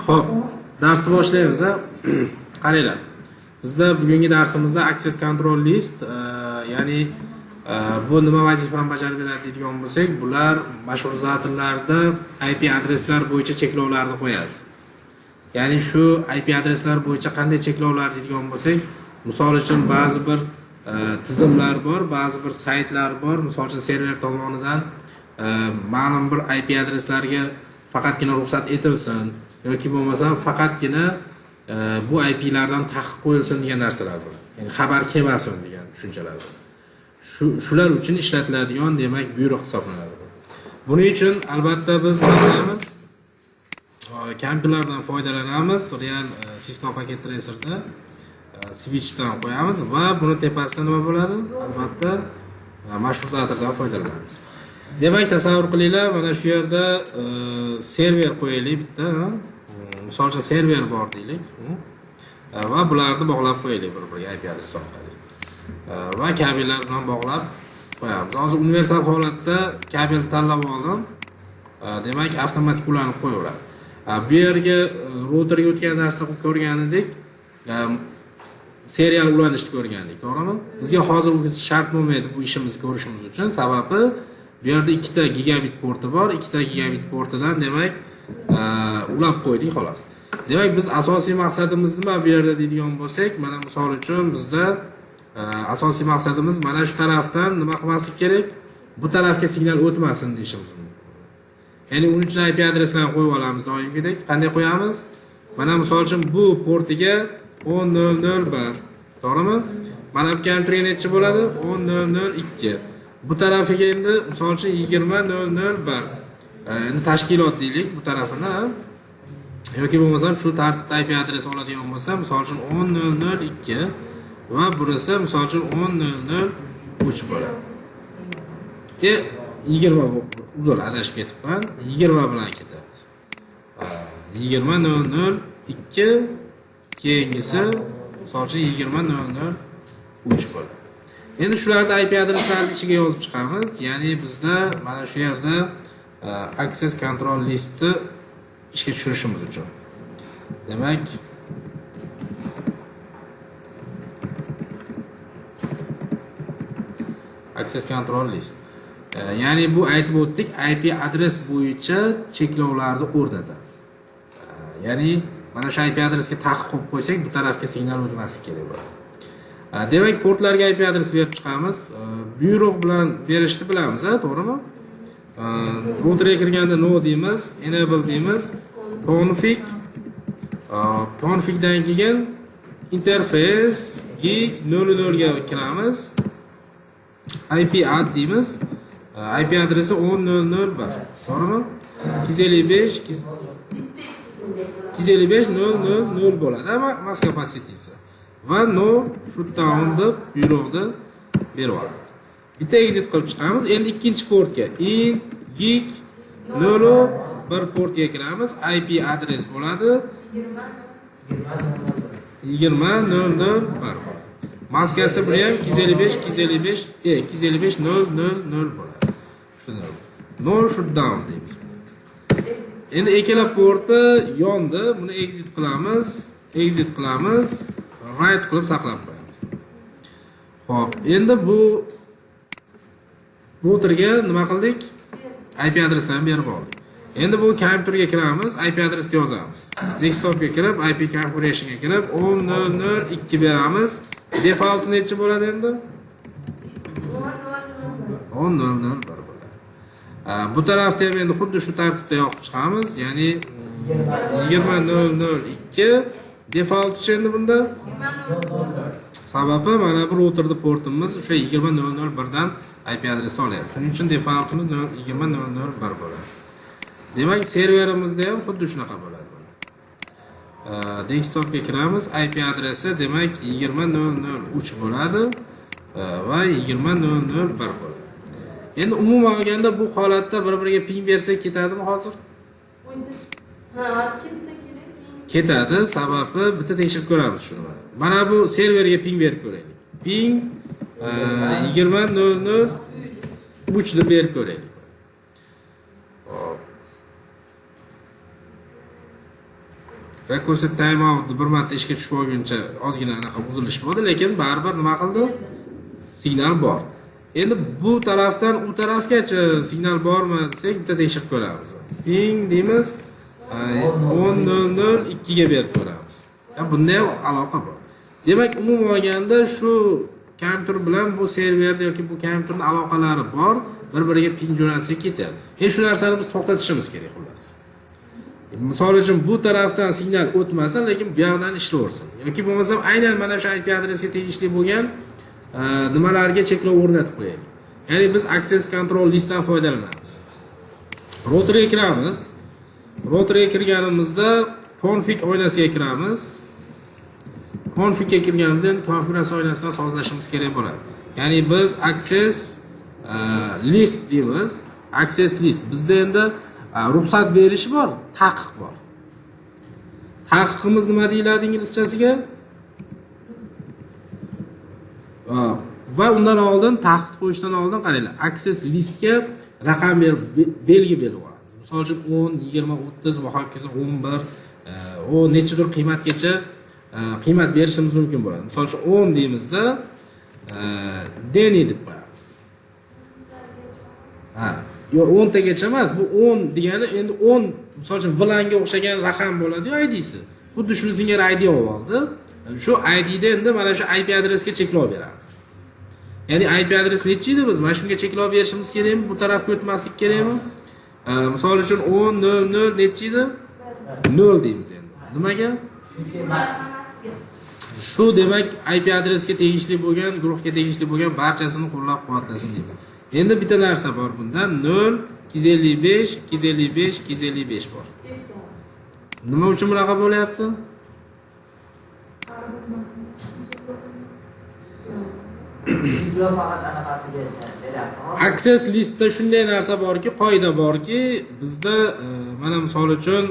Xo'p, darsni boshlaymiz. Qaranglar. Bizda bugungi darsimizda access control list, ya'ni bu nima vazifani bajarib beradi deydigan bo'lsak, bular marshruzatorlarda IP adreslar bo'yicha cheklovlarni qo'yadi. Ya'ni shu IP adreslar bo'yicha qanday cheklovlar deydigan bo'lsak, misol uchun ba'zi bir tizimlar bor, ba'zi bir saytlar bor, misol uchun server tomonidan ma'lum bir IP adreslariga faqatgina ruxsat etilsin yoki bo'lmasa faqatgina bu IP lardan taqiq qo'yilsin degan narsalar bor. Ya'ni xabar kelmasin degan tushunchalar bor. Shular uchun ishlatiladigan, demak, buyruq hisoblanadi. Buning uchun albatta biz nima qilamiz? Kompyuterlardan foydalanamiz. Real Cisco paket tracerda switchdan qo'yamiz va buni tepasida nima bo'ladi? Albatta marshruzatordan foydalanamiz. Demak, tasavvur qilinglar, mana shu yerda server qo'yaylik bitta. Misol uchun server bor deylik. Va bularni bog'lab qo'yaylik bir-biriga IP adres orqali. Va kabellar bilan bog'lab qo'yamiz. Hozir universal holatda kabel tanlab oldim. Demak, avtomatik ulanib qo'yaveradi. Bu yerga routerga o'tgan narsani ko'rgan edik. Serial ulanishni ko'rgandik, to'g'rimi? Bizga hozir u shart bo'lmaydi bu ishimizni ko'rishimiz uchun. Sababi bu yerda 2 ta gigabit porti bor. 2 ta gigabit portidan demak ulab qo'ydik xolos. Demak, biz asosiy maqsadimiz nima bu yerda deydigan bo'lsak, mana misol uchun bizda asosiy maqsadimiz mana shu tarafdan nima qilmaslik kerak? Bu tarafga signal o'tmasin deyishimiz mumkin. Ya'ni uning uchun IP adreslarni qo'yib olamiz doimgidek. Qanday qo'yamiz? Mana misol uchun bu portiga 10.0.0.1, to'g'rimi? Mana bu kompyuterga necha bo'ladi? 10.0.0.2. Bu tarafiga endi misol uchun 20.0.0.1. Endi tashkilot deylik bu tarafini, yoki bo'lmasa shu tartibda IP adres oladigan bo'lsa, misol uchun 10.0.0.2 va bunisi misol uchun 10.0.0.3 bo'ladi. 20 uzr adashib ketibman. 20 bilan ketadi. 20.0.0.2 keyingisi misol uchun 20.0.0.3 bo'ladi. Endi shularni IP adreslarini ichiga yozib chiqamiz. Ya'ni bizda mana shu yerda access control listni ishga tushirishimiz uchun. Demak, access control list. Ya'ni bu aytib o'tdik, IP adres bo'yicha cheklovlarni o'rnatadi. Ya'ni mana shu IP adresga taqiq qo'yib qo'ysak, bu tarafga signal o'tmasligi kerak bo'ladi. Demak, portlarga IP adres berib chiqamiz. Buyruq bilan berishni bilamiz, to'g'rimi? Routerga kirganda no deymiz, enable deymiz, configdan keyin interface gig 00 ga kiramiz. IP add deymiz. IP adresi 10.0.0.1, to'g'rimi? 255.0.0.0 bo'ladi, ama mask capacity va no shutdown deb buyruqni berib olamiz. Bitta exit qilib chiqamiz. Endi ikkinchi portga int gig 01 portga kiramiz. IP adres bo'ladi 20.0.0.1 bo'ladi. Maskasi bu ham 255.0.0.0 bo'ladi. Shunday. No shutdown deymiz. Endi ikkala porti yondi. Buni exit qilamiz. Write qilib saqlab qo'yamiz. Xo'p, endi bu routerga nima qildik? IP adreslarni berib oldik. Endi bu kompyuterga kiramiz, IP adresni yozamiz. Desktopga kirib, IP configurationga kirib 10.0.0.2 beramiz. Default necha bo'ladi endi? 10.0.0.1 bo'ladi. Bu tarafda ham endi xuddi shu tartibda yoqib chiqamiz, ya'ni 20.0.0.2 default endi bunda. Sababi mana bu routerda portimiz o'sha 20.0.0.1 dan IP adresni olyapti. Shuning uchun defaultimiz 20.0.0.1 bo'ladi. Demak, serverimizda ham xuddi shunaqa bo'ladi. Desktopga kiramiz, IP adresi demak 20.0.0.3 bo'ladi va 20.0.0.1 bo'ladi. Endi umuman olganda bu holatda bir-biriga ping bersak ketadimi hozir? Ketadi, sababi bitta tekshirib ko'ramiz shuni. Mana bu serverga ping berib ko'raylik. Ping 20.0.0.3 deb berib ko'raylik. recursive timeout bir marta ishga tushib olguncha ozgina anaqa uzilish bo'ldi, lekin baribir nima qildi? Signal bor. Endi bu tarafdan u tarafgacha signal bormi desak, bitta tekshirib ko'ramiz. Ping deymiz, 10:02 ga berib ko'ramiz. Bunday aloqa bor. Demak, umuman olganda shu kompyuter bilan bu serverda yoki bu kompyuterning aloqalari bor, bir-biriga ping jo'natsa ketadi. Shu narsani biz to'xtatishimiz kerak xolos. Misol uchun bu tarafdan signal o'tmasin, lekin bu yoqdan ishlayversin. Yoki bo'lmasam aynan mana shu IP adresga tegishli bo'lgan nimalarga cheklov o'rnatib qo'yaylik. Ya'ni biz access control listdan foydalanamiz. Routerga kiramiz. Routerga kirganimizda config oynasiga kiramiz. Configga kirganimizda endi konfiguratsiya oynasidan sozlashimiz kerak bo'ladi. Ya'ni biz access list deymiz. Access list bizda endi ruxsat berish bor, taqiq bor. Taqiqimiz nima deyiladi inglizchasiga? Va undan oldin taqiq qo'yishdan oldin qaranglar, access listga raqam belgi berib olamiz. Misol uchun 10, 20, 30 va hokazo 11 o nechadir qiymatgacha qiymat berishimiz mumkin bo'ladi. Misol uchun 10 deymizda deni deb qo'yamiz. Yo 10 tagacha emas, bu 10 degani endi 10 misol uchun VLANga o'xshagan raqam bo'ladi-yu ID'si. Xuddi shuni singari ID oldi. Shu ID'da endi mana shu IP adresga cheklov beramiz. Ya'ni IP adres necha edi biz? Mana shunga cheklov berishimiz kerakmi? Bu tarafga o'tmaslik kerakmi? Misol uchun 10:00 necha edi? 0 deymiz endi. Nimaga? Shu demak IP adresga tegishli bo'lgan, guruhga tegishli bo'lgan barchasini qo'llab-quvvatlasin deymiz. Endi bitta narsa bor bunda 0 255 255 255 bor. Nima uchun bunaqa bo'lyapti? Access listda shunday narsa borki, qoida borki, bizda mana misol uchun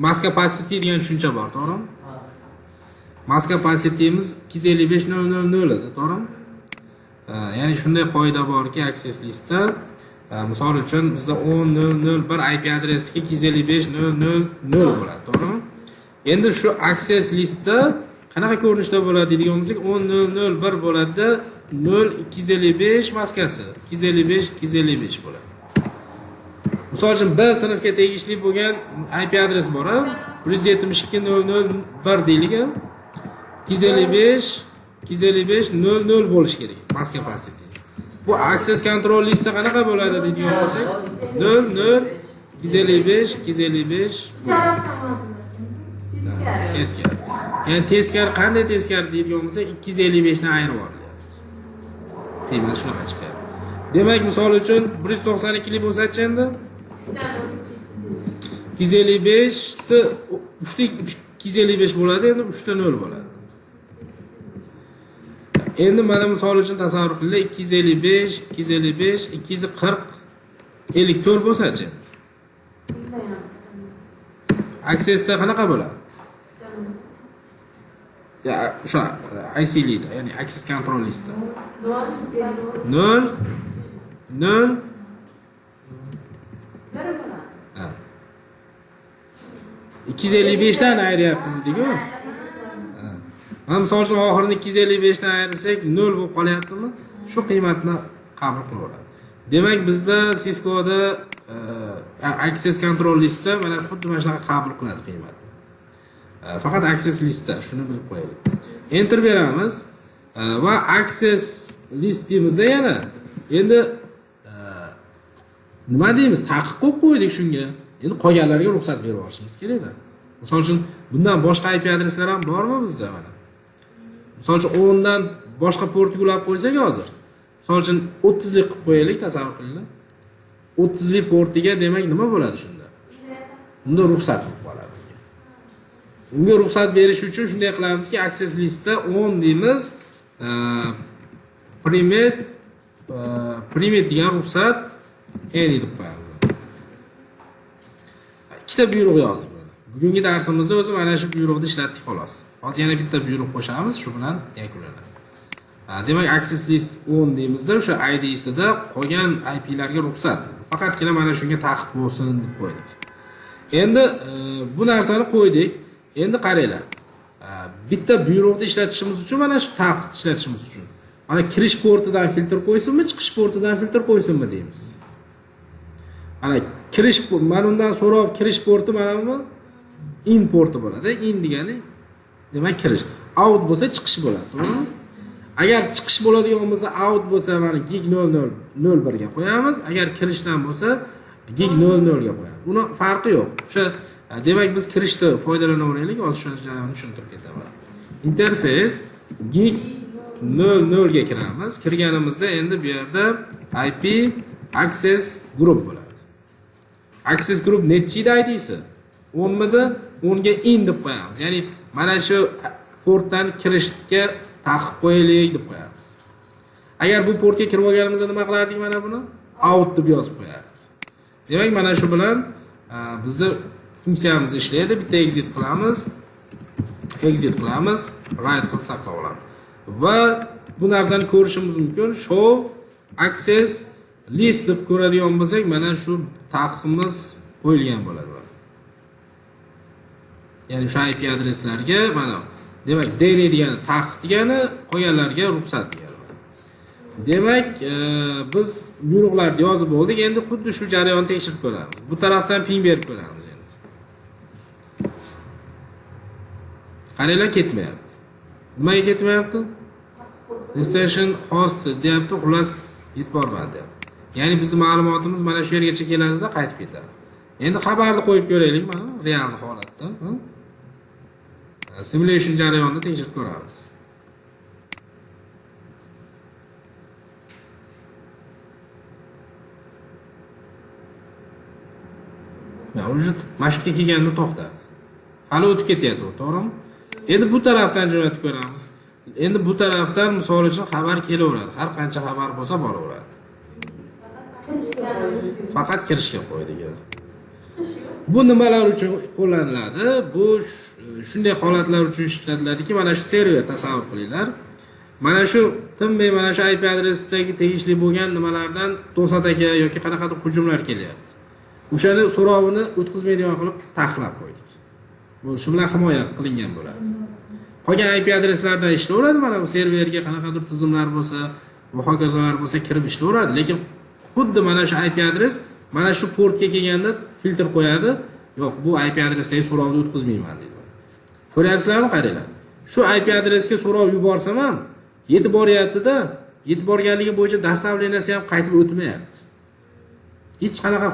mask capacity degan tushuncha bor, to'g'rimi? Mask capacity'miz 255.000 edi, to'g'rimi? Ya'ni shunday qoida borki, access listda misol uchun bizda 10.0.0.1 IP adresiga 255.0.0.0 bo'ladi, to'g'rimi? Endi shu access listda qanaqa ko'rinishda bo'ladi degan bo'lsak, 10.0.0.1 bo'ladi, 0.255 maskasi, 255 bo'ladi. Misol uchun B sinfga tegishli bo'lgan IP adres bor, 172.0.0.1 deylik. 255.0.0 bo'lish kerak mask capacity. Bu access control listda qanaqa bo'ladi deydigan bo'lsak, 0.0.255 teskari. Ya'ni teskari qanday teskari deydigan bo'lsak, 255 ni ayirib yuboryapti. Qiymat shunaqa chiqadi. Demak, misol uchun 192 lik bo'lsa-chi endi 255 ni 255 bo'ladi, endi 3 ta 0 bo'ladi. Endi mana misol uchun tasavvur qiling, 255 240 54 bo'lsa-chi endi. Accessda qanaqa bo'ladi? Ya, o'sha IC lida, ya'ni access control listda 0 255 dan ayiryapmiz dedik-ku. Mana misol uchun oxirini 255 dan ayirsak 0 bo'lib qolyaptimi? Shu qiymatni qabul qilaveradi. Demak, bizda Cisco da access control listda mana xuddi mana shunaqa qabul qiladi qiymatni. Faqat access listda, shuni bilib qo'yaylik. Enter beramiz va access list deymizda yana. Endi nima deymiz? Taqiq qo'yib qo'ydik shunga. Endi qolganlarga ruxsat berib olishimiz kerak-da. Misol uchun bundan boshqa IP adreslar ham bormi bizda mana? Misol uchun 10 dan boshqa portga ulab qo'ysak hozir. Misol uchun 30 lik qilib qo'yaylik, tasavvur qilinglar. 30 lik portiga demak nima bo'ladi shunda? Unda ruxsat bo'lib qoladi. Unga ruxsat berish uchun shunday qilamizki, access listda 10 deymiz. Permit degan ruxsat any deb qo'yamiz. Ikkita buyruq yozdik mana. Bugungi darsimizda o'zi mana shu buyruqni ishlatdik xolos. Hozir yana bitta buyruq qo'shamiz, shu bilan yakunlanadi. Demak, access list 10 deymizda o'sha ID'sida qolgan IP larga ruxsat. Faqatgina mana shunga taqiq bo'lsin deb qo'ydik. Endi bu narsani qo'ydik. Endi qaranglar. Bitta buyruqni ishlatishimiz uchun mana shu taqiqni ishlatishimiz uchun mana kirish portidan filtr qo'ysinmi, chiqish portidan filtr qo'ysinmi deymiz. Mana kirish, mana undan so'rov kirish porti mana bu in porti bo'ladi. In degani demak kirish. Out bo'lsa chiqish bo'ladi, to'g'rimi? Agar chiqish bo'ladigan bo'lsa, out bo'lsa mana gig 0001 ga qo'yamiz. Agar kirishdan bo'lsa, gig 00 ga qo'yamiz. Uni farqi yo'q. O'sha demak biz kirishda foydalanaveraylik, hozir shuni jarayonni tushuntirib ketaman. Interface gig 00 ga kiramiz. Kirganimizda endi bu yerda IP access group bo'ladi. Access group nechida ID'si? 10 midi? 10 ga in deb qo'yamiz. Ya'ni mana shu portdan kirishga taqiq qo'yaylik deb qo'yamiz. Agar bu portga kirib olganimizda nima qilardik mana buni? Out deb yozib qo'yardik. Demak, mana shu bilan bizda funksiyamiz ishlaydi. Bitta exit qilamiz, write qilib saqlab olamiz. Va bu narsani ko'rishimiz mumkin. Show access list deb ko'radigan bo'lsak, mana shu taqiqimiz qo'yilgan bo'ladi. Ya'ni shu IP adreslarga mana demak DN degani taqiq degani, qolganlarga ruxsat degani. Demak, biz buyruqlarni yozib oldik. Endi xuddi shu jarayonni tekshirib ko'ramiz. Bu tarafdan ping berib ko'ramiz endi. Qaranglar, ketmayapti. Nimaga ketmayapti? Destination host deyapti, xullas yetib bormadi. Ya'ni bizning ma'lumotimiz mana shu yergacha keladi-da, qaytib ketadi. Endi xabarni qo'yib ko'raylik mana real holatda. Simulation jarayonini tekshirib ko'ramiz. Уже mashqqa kelganda to'xtadi. Hali o'tib ketyapti, to'g'rimi? Endi bu tarafdan jo'natib ko'ramiz. Endi bu tarafdan misol uchun xabar kelaveradi. Har qancha xabar bo'lsa boraveradi. Faqat kirishga qo'ydik. Bu nimalar uchun qo'llaniladi? Bu shunday holatlar uchun ishlatiladiki, mana shu server tasavvur qilinglar. Mana shu tinmay mana shu IP adresidagi tegishli bo'lgan nimalardan to'sataka yoki qanaqadir hujumlar kelyapti. O'shani so'rovini o'tkazmaydigan qilib taxlab qo'ydik. Bu shu bilan himoya qilingan bo'ladi. Qolgan IP adreslardan ishlayveradi, mana bu serverga qanaqadir tizimlar bo'lsa, va hokazolar bo'lsa kirib ishlayveradi, lekin xuddi mana shu IP adres mana shu portga kelganda filtr qo'yadi. Yo'q, bu IP adresdagi so'rovni o'tkazmayman deydi. Ko'ryapsizlarmi, qaranglar. Shu IP adresga so'rov yuborsam ham yetib boryapti-da, yetib borganligi bo'yicha dastavleniyasi ham qaytib o'tmayapti. Hech qanaqa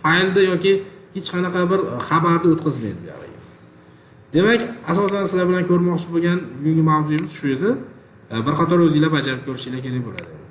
faylda yoki hech qanaqa bir xabarni o'tkazmaydi bu yerga. Demak, asosan sizlar bilan ko'rmoqchi bo'lgan bugungi mavzuyimiz shu edi. Bir qator o'zingizlar bajarib ko'rishingiz kerak bo'ladi.